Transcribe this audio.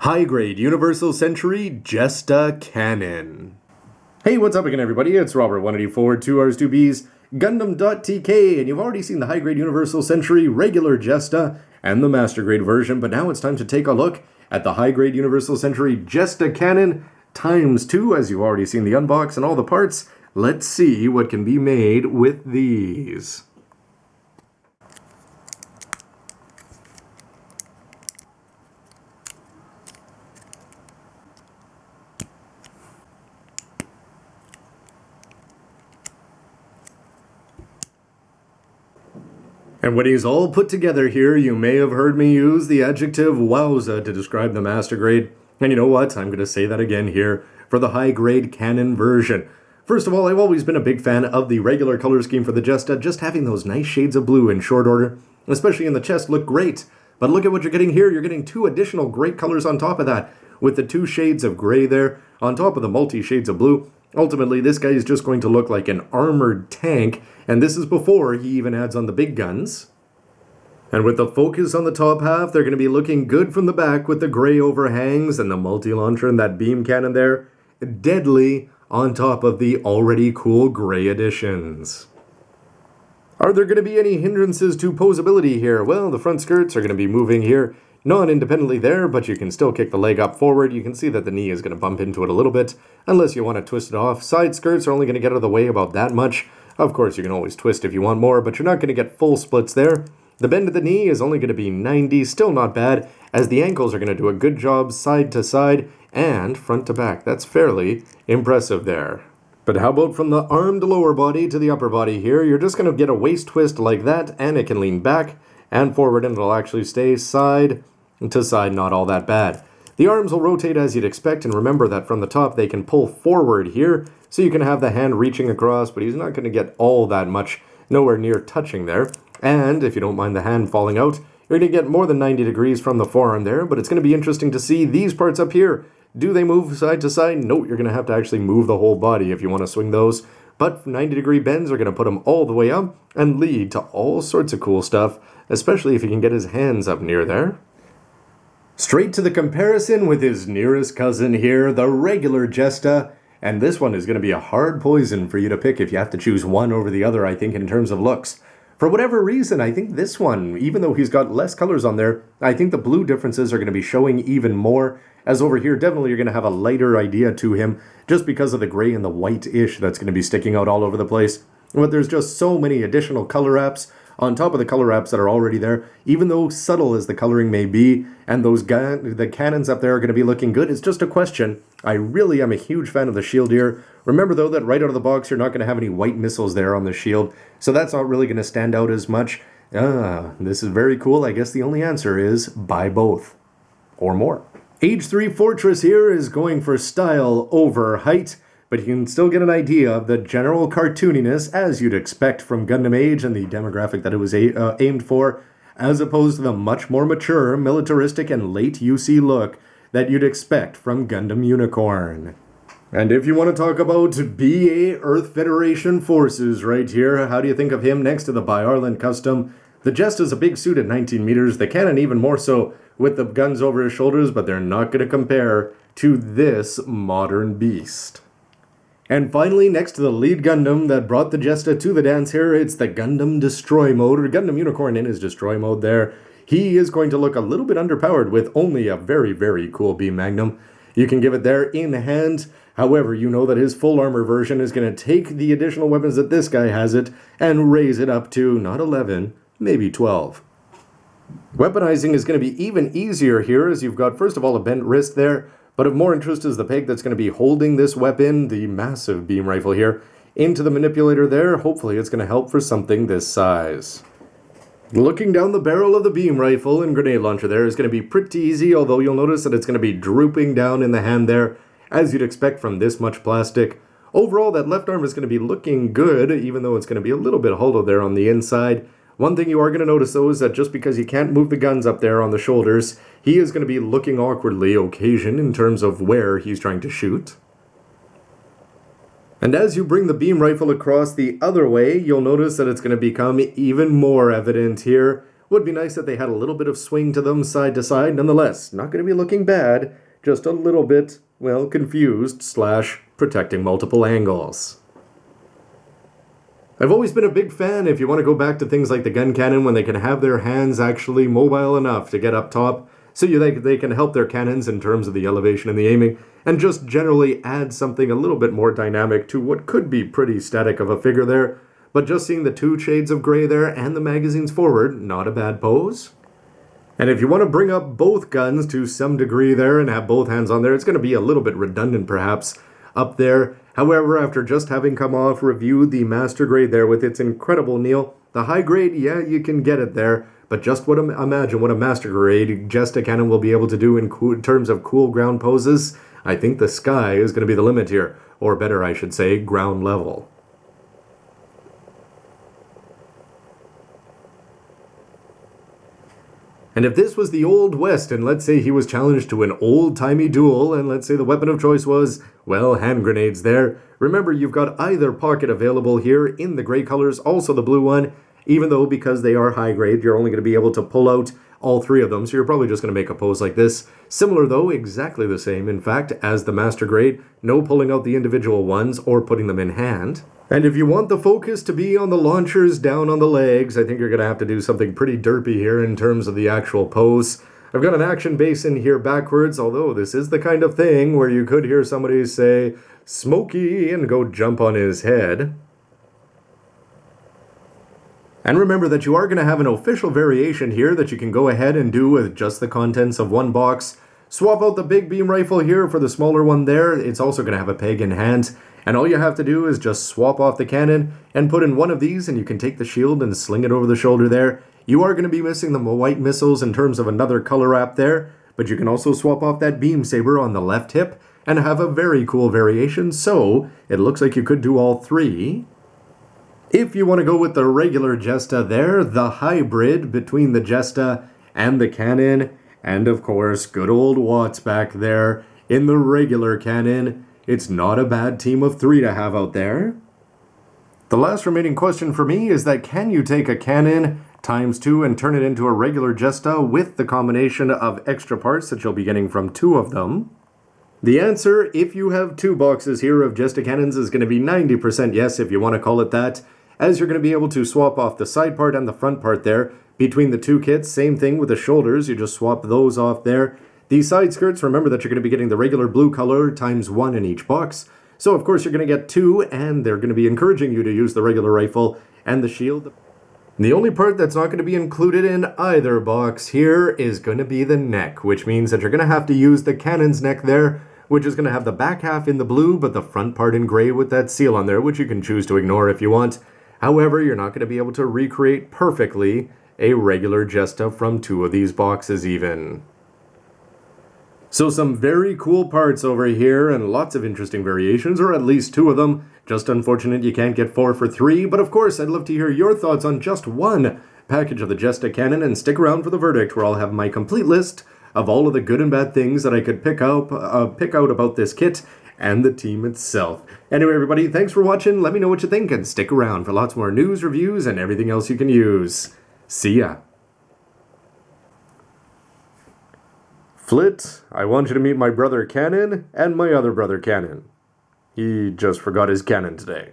High-grade Universal Century Jesta Cannon. Hey, what's up again, everybody? It's Robert 184, 2Rs2Bs, gundam.tk, and you've already seen the high-grade Universal Century regular Jesta and the master grade version, but now it's time to take a look at the high-grade Universal Century Jesta Cannon ×2, as you've already seen the unbox and all the parts. Let's see what can be made with these. And when he's all put together here, you may have heard me use the adjective wowza to describe the master grade. And you know what? I'm going to say that again here for the high grade Cannon version. First of all, I've always been a big fan of the regular color scheme for the Jesta, just having those nice shades of blue in short order, especially in the chest, look great. But look at what you're getting here. You're getting two additional great colors on top of that, with the two shades of gray there on top of the multi-shades of blue. Ultimately, this guy is just going to look like an armored tank, and this is before he even adds on the big guns. And with the focus on the top half, they're going to be looking good from the back with the gray overhangs and the multi-launcher and that beam cannon there. Deadly on top of the already cool gray additions. Are there going to be any hindrances to posability here? Well, the front skirts are going to be moving here non-independently there, but you can still kick the leg up forward. You can see that the knee is going to bump into it a little bit, unless you want to twist it off. Side skirts are only going to get out of the way about that much. Of course, you can always twist if you want more, but you're not going to get full splits there. The bend of the knee is only going to be 90, still not bad, as the ankles are going to do a good job side to side and front to back. That's fairly impressive there. But how about from the arm to lower body to the upper body here? You're just going to get a waist twist like that, and it can lean back and forward, and it'll actually stay side to side, not all that bad. The arms will rotate as you'd expect, and remember that from the top they can pull forward here, so you can have the hand reaching across, but he's not going to get all that much, nowhere near touching there. And if you don't mind the hand falling out, you're going to get more than 90 degrees from the forearm there, but it's going to be interesting to see these parts up here. Do they move side to side? No, you're going to have to actually move the whole body if you want to swing those. But 90-degree bends are going to put them all the way up and lead to all sorts of cool stuff, especially if he can get his hands up near there. Straight to the comparison with his nearest cousin here, the regular Jesta. And this one is going to be a hard poison for you to pick if you have to choose one over the other, I think, in terms of looks. For whatever reason, I think this one, even though he's got less colors on there, I think the blue differences are going to be showing even more. As over here, definitely you're going to have a lighter idea to him, just because of the gray and the white-ish that's going to be sticking out all over the place. But there's just so many additional color apps on top of the color apps that are already there, even though subtle as the coloring may be, and the cannons up there are going to be looking good. It's just a question. I really am a huge fan of the shield here. Remember, though, that right out of the box, you're not going to have any white missiles there on the shield, so that's not really going to stand out as much. This is very cool. I guess the only answer is buy both, or more. H3 Fortress here is going for style over height, but you can still get an idea of the general cartooniness, as you'd expect from Gundam Age and the demographic that it was aimed for, as opposed to the much more mature, militaristic, and late UC look that you'd expect from Gundam Unicorn. And if you want to talk about BA Earth Federation forces right here, how do you think of him next to the Byarland Custom? The Jesta's a big suit at 19 meters, the Cannon even more so with the guns over his shoulders, but they're not going to compare to this modern beast. And finally, next to the lead Gundam that brought the Jesta to the dance here, it's the Gundam Destroy mode, or Gundam Unicorn in his Destroy mode there. He is going to look a little bit underpowered with only a very, very cool beam magnum. You can give it there in hand. However, you know that his full armor version is going to take the additional weapons that this guy has it and raise it up to not 11, maybe 12. Weaponizing is going to be even easier here, as you've got, first of all, a bent wrist there, but of more interest is the peg that's going to be holding this weapon, the massive beam rifle here, into the manipulator there. Hopefully it's going to help for something this size. Looking down the barrel of the beam rifle and grenade launcher there is going to be pretty easy, although you'll notice that it's going to be drooping down in the hand there, as you'd expect from this much plastic. Overall, that left arm is going to be looking good, even though it's going to be a little bit hollow there on the inside. One thing you are going to notice, though, is that just because he can't move the guns up there on the shoulders, he is going to be looking awkwardly occasion in terms of where he's trying to shoot. And as you bring the beam rifle across the other way, you'll notice that it's going to become even more evident here Would be nice that they had a little bit of swing to them side to side. Nonetheless, not going to be looking bad, just a little bit, well, confused / protecting multiple angles. I've always been a big fan if you want to go back to things like the gun cannon when they can have their hands actually mobile enough to get up top so they can help their cannons in terms of the elevation and the aiming, and just generally add something a little bit more dynamic to what could be pretty static of a figure there. But just seeing the 2 shades of gray there and the magazines forward, not a bad pose. And if you want to bring up both guns to some degree there and have both hands on there, it's going to be a little bit redundant perhaps up there. However, after just having come off reviewed the master grade there with its incredible kneel, the high grade, yeah, you can get it there. But just imagine what a master grade Jesta Cannon will be able to do in terms of cool ground poses. I think the sky is going to be the limit here. Or better, I should say, ground level. And if this was the Old West, and let's say he was challenged to an old-timey duel, and let's say the weapon of choice was, well, hand grenades there, remember you've got either pocket available here in the gray colors, also the blue one, even though because they are high grade, you're only going to be able to pull out all 3 of them, so you're probably just going to make a pose like this. Similar though, exactly the same, in fact, as the master grade, no pulling out the individual ones or putting them in hand. And if you want the focus to be on the launchers down on the legs, I think you're going to have to do something pretty derpy here in terms of the actual pose. I've got an action base in here backwards, although this is the kind of thing where you could hear somebody say, "Smokey," and go jump on his head. And remember that you are going to have an official variation here that you can go ahead and do with just the contents of one box. Swap out the big beam rifle here for the smaller one there. It's also going to have a peg in hand. And all you have to do is just swap off the cannon and put in one of these, and you can take the shield and sling it over the shoulder there. You are going to be missing the white missiles in terms of another color wrap there, but you can also swap off that beam saber on the left hip and have a very cool variation. So it looks like you could do all 3. If you want to go with the regular Jesta there, the hybrid between the Jesta and the cannon, and of course good old Watts back there in the regular cannon, it's not a bad team of 3 to have out there. The last remaining question for me is that can you take a cannon ×2 and turn it into a regular Jesta with the combination of extra parts that you'll be getting from 2 of them? The answer, if you have 2 boxes here of Jesta Cannons, is going to be 90% yes, if you want to call it that, as you're going to be able to swap off the side part and the front part there. Between the 2 kits, same thing with the shoulders, you just swap those off there. These side skirts, remember that you're going to be getting the regular blue color ×1 in each box. So of course you're going to get 2, and they're going to be encouraging you to use the regular rifle and the shield. The only part that's not going to be included in either box here is going to be the neck, which means that you're going to have to use the cannon's neck there, which is going to have the back half in the blue, but the front part in gray with that seal on there, which you can choose to ignore if you want. However, you're not going to be able to recreate perfectly a regular Jesta from 2 of these boxes even. So some very cool parts over here and lots of interesting variations, or at least 2 of them. Just unfortunate you can't get 4 for 3, but of course I'd love to hear your thoughts on just one package of the Jesta Cannon, and stick around for the verdict where I'll have my complete list of all of the good and bad things that I could pick out about this kit and the team itself. Anyway, everybody, thanks for watching. Let me know what you think, and stick around for lots more news, reviews, and everything else you can use. See ya. Flit, I want you to meet my brother Cannon and my other brother Cannon. He just forgot his cannon today.